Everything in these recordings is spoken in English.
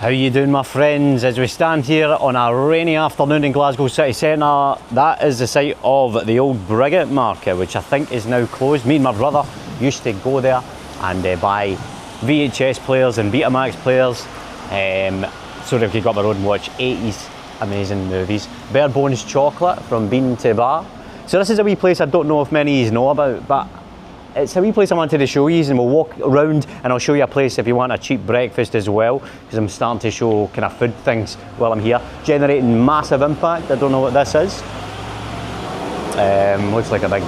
How you doing, my friends? As we stand here on a rainy afternoon in Glasgow City Centre, that is the site of the old Brigate Market, which I think is now closed. Me and my brother used to go there and buy VHS players and Betamax players so that we could go up the road and watch 80s amazing movies. Bare Bones Chocolate from Bean to Bar. So this is a wee place I don't know if many of you know about, but it's a wee place I wanted to show you, and we'll walk around and I'll show you a place if you want a cheap breakfast as well, because I'm starting to show kind of food things while I'm here. Generating massive impact. I don't know what this is. Looks like a big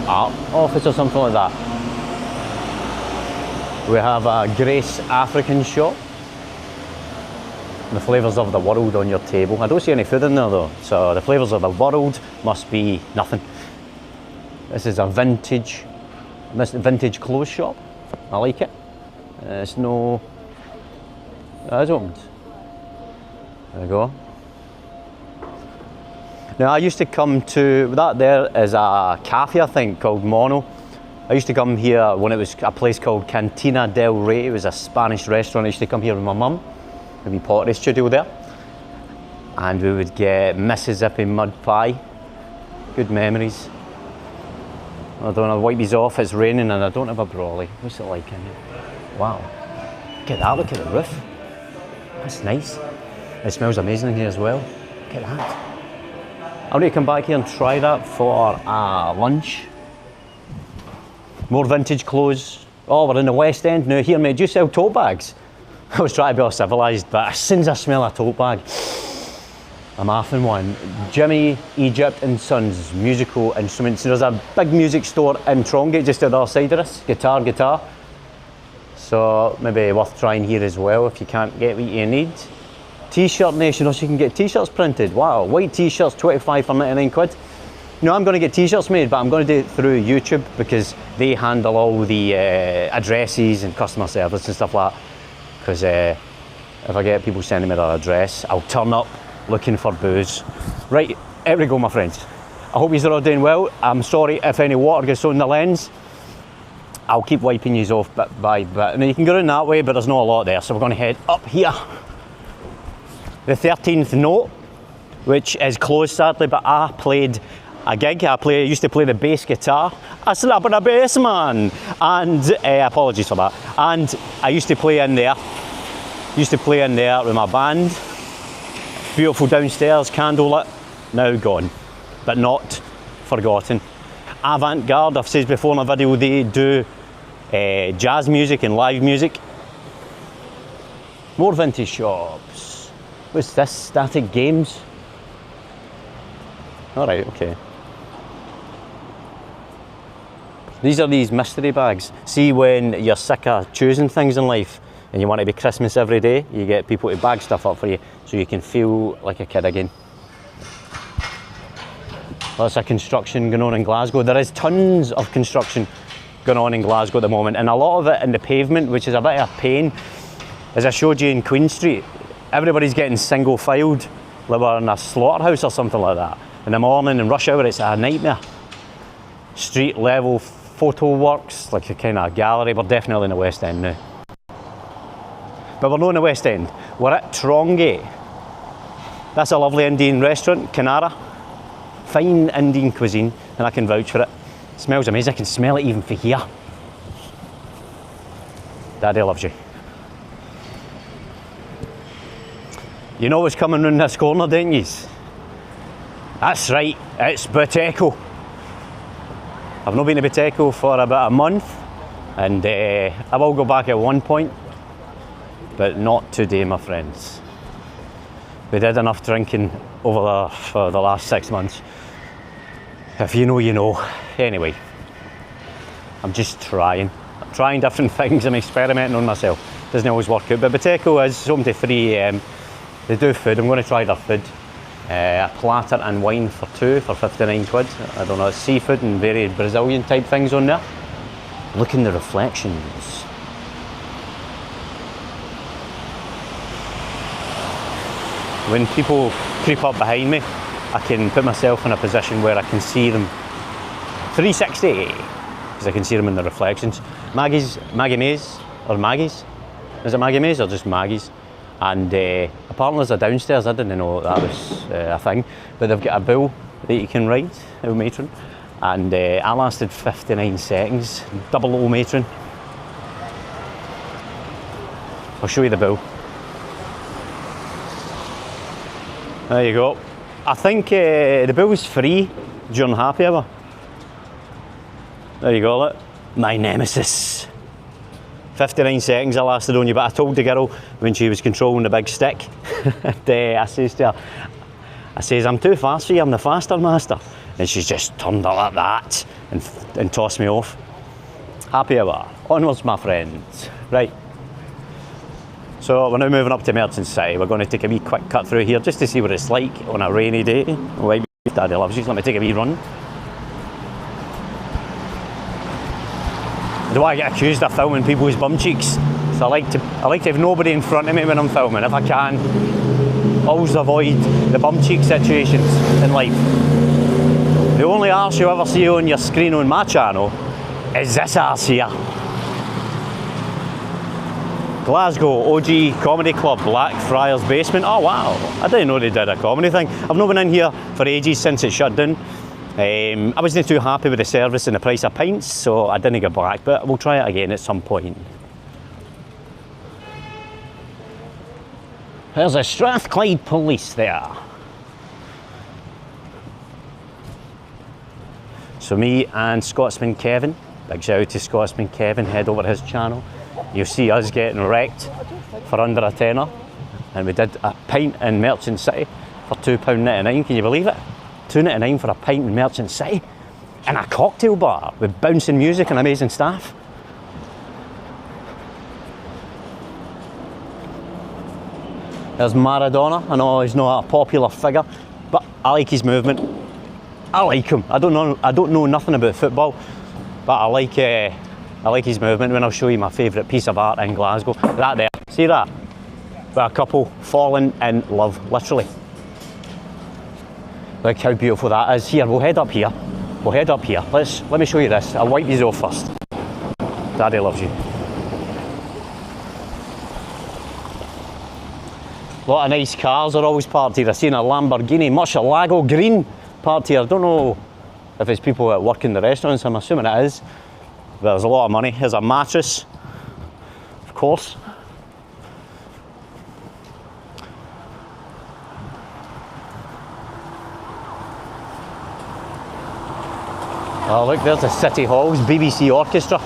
art office or something like that. We have a Grace African shop. The flavours of the world on your table. I don't see any food in there though, so the flavours of the world must be nothing. This is a vintage clothes shop. I like it. It's no... It is opened. There we go. Now I used to come to... That there is a cafe, I think, called Mono. I used to come here when it was a place called Cantina del Rey. It was a Spanish restaurant. I used to come here with my mum. A wee pottery studio there. And we would get Mississippi mud pie. Good memories. I don't know, wipe these off, it's raining and I don't have a brolly. What's it like in here? Wow. Look at that, look at the roof. That's nice. It smells amazing in here as well. Look at that. I need to come back here and try that for lunch. More vintage clothes. Oh, we're in the West End now. Here, mate, do you sell tote bags? I was trying to be all civilised, but as soon as I smell a tote bag, I'm offing one. Jimmy, Egypt and Sons, musical instruments. There's a big music store in Trongate just at the other side of us. Guitar. So maybe worth trying here as well if you can't get what you need. T-shirt Nation, also you can get t-shirts printed. Wow, white t-shirts, 25 for 99 quid. You know, I'm going to get t-shirts made, but I'm going to do it through YouTube because they handle all the addresses and customer service and stuff like that. Because if I get people sending me their address, I'll turn up looking for booze. Right, here we go, my friends. I hope you're all doing well. I'm sorry if any water gets on the lens. I'll keep wiping you off bit by bit. Now you can go in that way, but there's not a lot there, so we're going to head up here. The 13th Note, which is closed sadly, but I played a gig. I used to play the bass guitar. I slap on a bass, man. And apologies for that. And I used to play in there. With my band. Beautiful downstairs, candlelit. Now gone, but not forgotten. Avant-Garde, I've said before in my video, they do jazz music and live music. More vintage shops. What's this? Static Games. All right, okay. These are these mystery bags. See, when you're sick of choosing things in life and you want to be Christmas every day, you get people to bag stuff up for you so you can feel like a kid again. Lots of construction going on in Glasgow. There is tons of construction going on in Glasgow at the moment, and a lot of it in the pavement, which is a bit of a pain. As I showed you in Queen Street, everybody's getting single filed like we're in a slaughterhouse or something like that. In the morning and rush hour, it's a nightmare. Street level photo works, like a kind of gallery. We're definitely in the West End now. But we're not in the West End, we're at Trongate. That's a lovely Indian restaurant, Canara. Fine Indian cuisine, and I can vouch for it. It smells amazing, I can smell it even from here. Daddy loves you. You know what's coming round this corner, don't you? That's right, it's Boteco. I've not been to Boteco for about a month, and I will go back at one point, but not today, my friends. We did enough drinking over there for the last 6 months. If you know, you know. Anyway, I'm just trying. I'm trying different things, I'm experimenting on myself. Doesn't always work out, but Boteco is open to 3 AM. They do food, I'm going to try their food. A platter and wine for 2 for 59 quid. I don't know, it's seafood and very Brazilian type things on there. Look in the reflections. When people creep up behind me, I can put myself in a position where I can see them 360, because I can see them in the reflections. Maggie Mays, or Maggie's? Is it Maggie Mays or just Maggie's? And apparently there's a downstairs. I didn't know that was a thing, but they've got a bull that you can ride, a matron, and I lasted 59 seconds, double O matron. I'll show you the bull. There you go. I think the bull was free during happy hour. There you go, look. My nemesis. 59 seconds I lasted on you, but I told the girl when she was controlling the big stick, and, I says to her, I says, I'm too fast for you, I'm the faster master. And she's just turned her like that and tossed me off. Happy hour. Onwards, my friends. Right. So we're now moving up to Merchant City. We're going to take a wee quick cut through here just to see what it's like on a rainy day. Oh, Daddy loves you, so let me take a wee run. I don't want to get accused of filming people's bum cheeks, so I like to have nobody in front of me when I'm filming, if I can. Always avoid the bum cheek situations in life. The only arse you ever see on your screen on my channel is this arse here. Glasgow OG Comedy Club, Blackfriars Basement. Oh wow, I didn't know they did a comedy thing. I've not been in here for ages since it shut down. I wasn't too happy with the service and the price of pints, so I didn't go back, but we'll try it again at some point. There's a Strathclyde police there. So me and Scotsman Kevin, big shout out to Scotsman Kevin, head over to his channel. You'll see us getting wrecked for under a tenner. And we did a pint in Merchant City for £2.99, can you believe it? £2.99 for a pint in Merchant City. In a cocktail bar with bouncing music and amazing staff. There's Maradona. I know he's not a popular figure, but I like his movement. I like him. I don't know nothing about football, but I like his movement. When I'll show you my favourite piece of art in Glasgow. That there. See that? With a couple falling in love, literally. Look how beautiful that is. Here, we'll head up here. We'll head up here. Let me show you this. I'll wipe these off first. Daddy loves you. A lot of nice cars are always parked here. I've seen a Lamborghini Murcielago green parked here. I don't know if it's people that work in the restaurants. I'm assuming it is. But there's a lot of money. Here's a mattress, of course. Oh look, there's the City Hall's BBC Orchestra.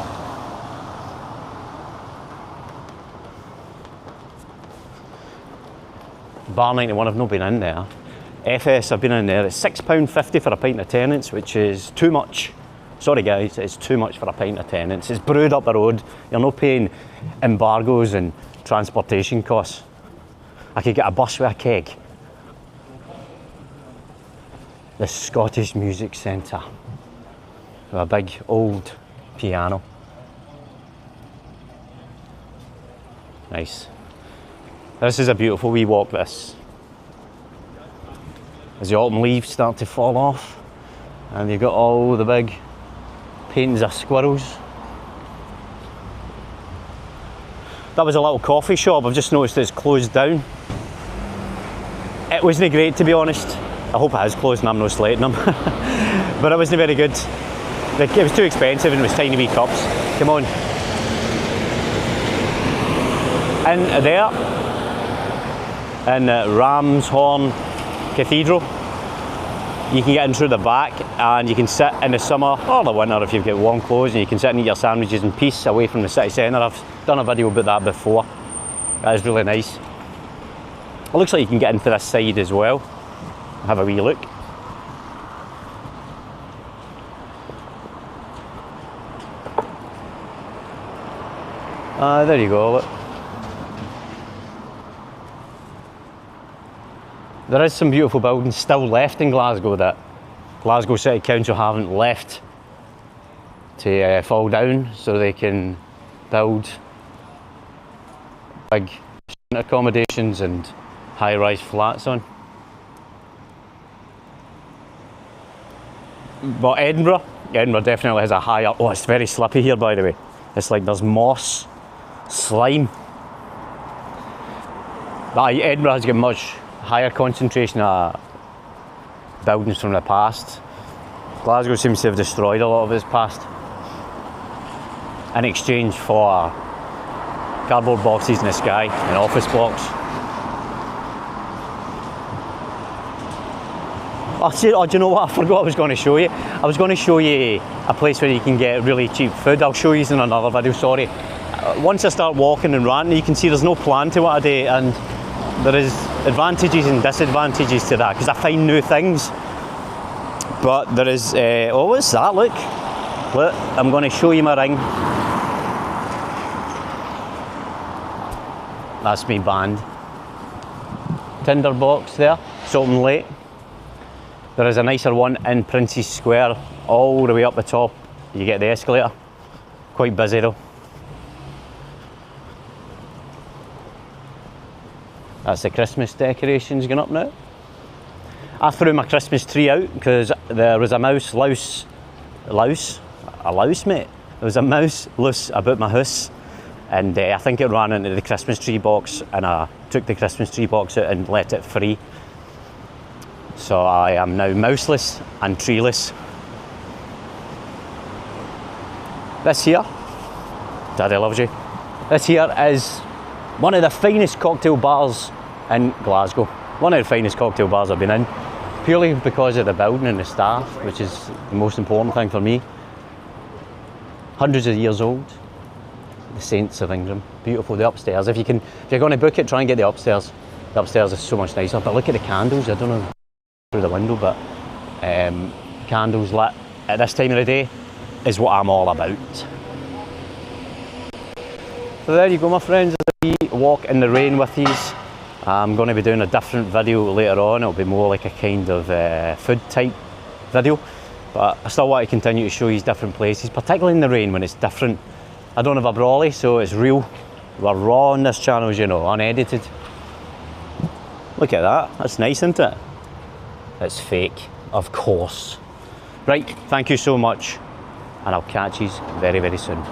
Bar 91, I've not been in there. FS, I've been in there. It's £6.50 for a pint of tenants, which is too much. Sorry guys, it's too much for a pint of tenants. It's brewed up the road. You're not paying embargoes and transportation costs. I could get a bus with a keg. The Scottish Music Centre. With a big old piano. Nice. This is a beautiful wee walk, this. As the autumn leaves start to fall off, and you've got all the big paintings of squirrels. That was a little coffee shop. I've just noticed it's closed down. It wasn't great, to be honest. I hope it is closed and I'm not slating them. But it wasn't very good. It was too expensive and it was tiny wee cups. Come on. In there, in Ramshorn Cathedral, you can get in through the back and you can sit in the summer or the winter if you've got warm clothes, and you can sit and eat your sandwiches in peace away from the city centre. I've done a video about that before. That is really nice. It looks like you can get into this side as well. Have a wee look. There you go, look. There is some beautiful buildings still left in Glasgow that Glasgow City Council haven't left to fall down, so they can build big student accommodations and high-rise flats on. But Edinburgh definitely has a higher... Oh, it's very slippy here, by the way. It's like there's moss, slime. But Edinburgh has got much higher concentration of buildings from the past. Glasgow seems to have destroyed a lot of its past in exchange for cardboard boxes in the sky and office blocks. Oh, do you know what? I forgot I was going to show you. I was going to show you a place where you can get really cheap food. I'll show you in another video, sorry. Once I start walking and ranting, you can see there's no plan to what I do, and there is advantages and disadvantages to that, because I find new things. But there is, oh, what's that? Look, I'm going to show you my ring. That's me band. Tinder box there, it's open late. There is a nicer one in Prince's Square, all the way up the top. You get the escalator. Quite busy though. That's the Christmas decorations going up now. I threw my Christmas tree out because there was a mouse loose, mate. There was a mouse loose about my house, and I think it ran into the Christmas tree box, and I took the Christmas tree box out and let it free. So I am now mouseless and treeless. This here, Daddy loves you. This here is one of the finest cocktail bars in Glasgow. One of the finest cocktail bars I've been in, purely because of the building and the staff, which is the most important thing for me. Hundreds of years old. The Saints of England. Beautiful, the upstairs. If you're going to book it, try and get the upstairs. The upstairs is so much nicer. But look at the candles. I don't know through the window, but candles lit at this time of the day is what I'm all about. So there you go, my friends. A wee walk in the rain with these. I'm going to be doing a different video later on. It'll be more like a kind of food type video, but I still want to continue to show you different places, particularly in the rain when it's different. I don't have a brolly, so it's real. We're raw on this channel, as you know, unedited. Look at that, that's nice, isn't it? It's fake, of course. Right, thank you so much, and I'll catch you very, very soon.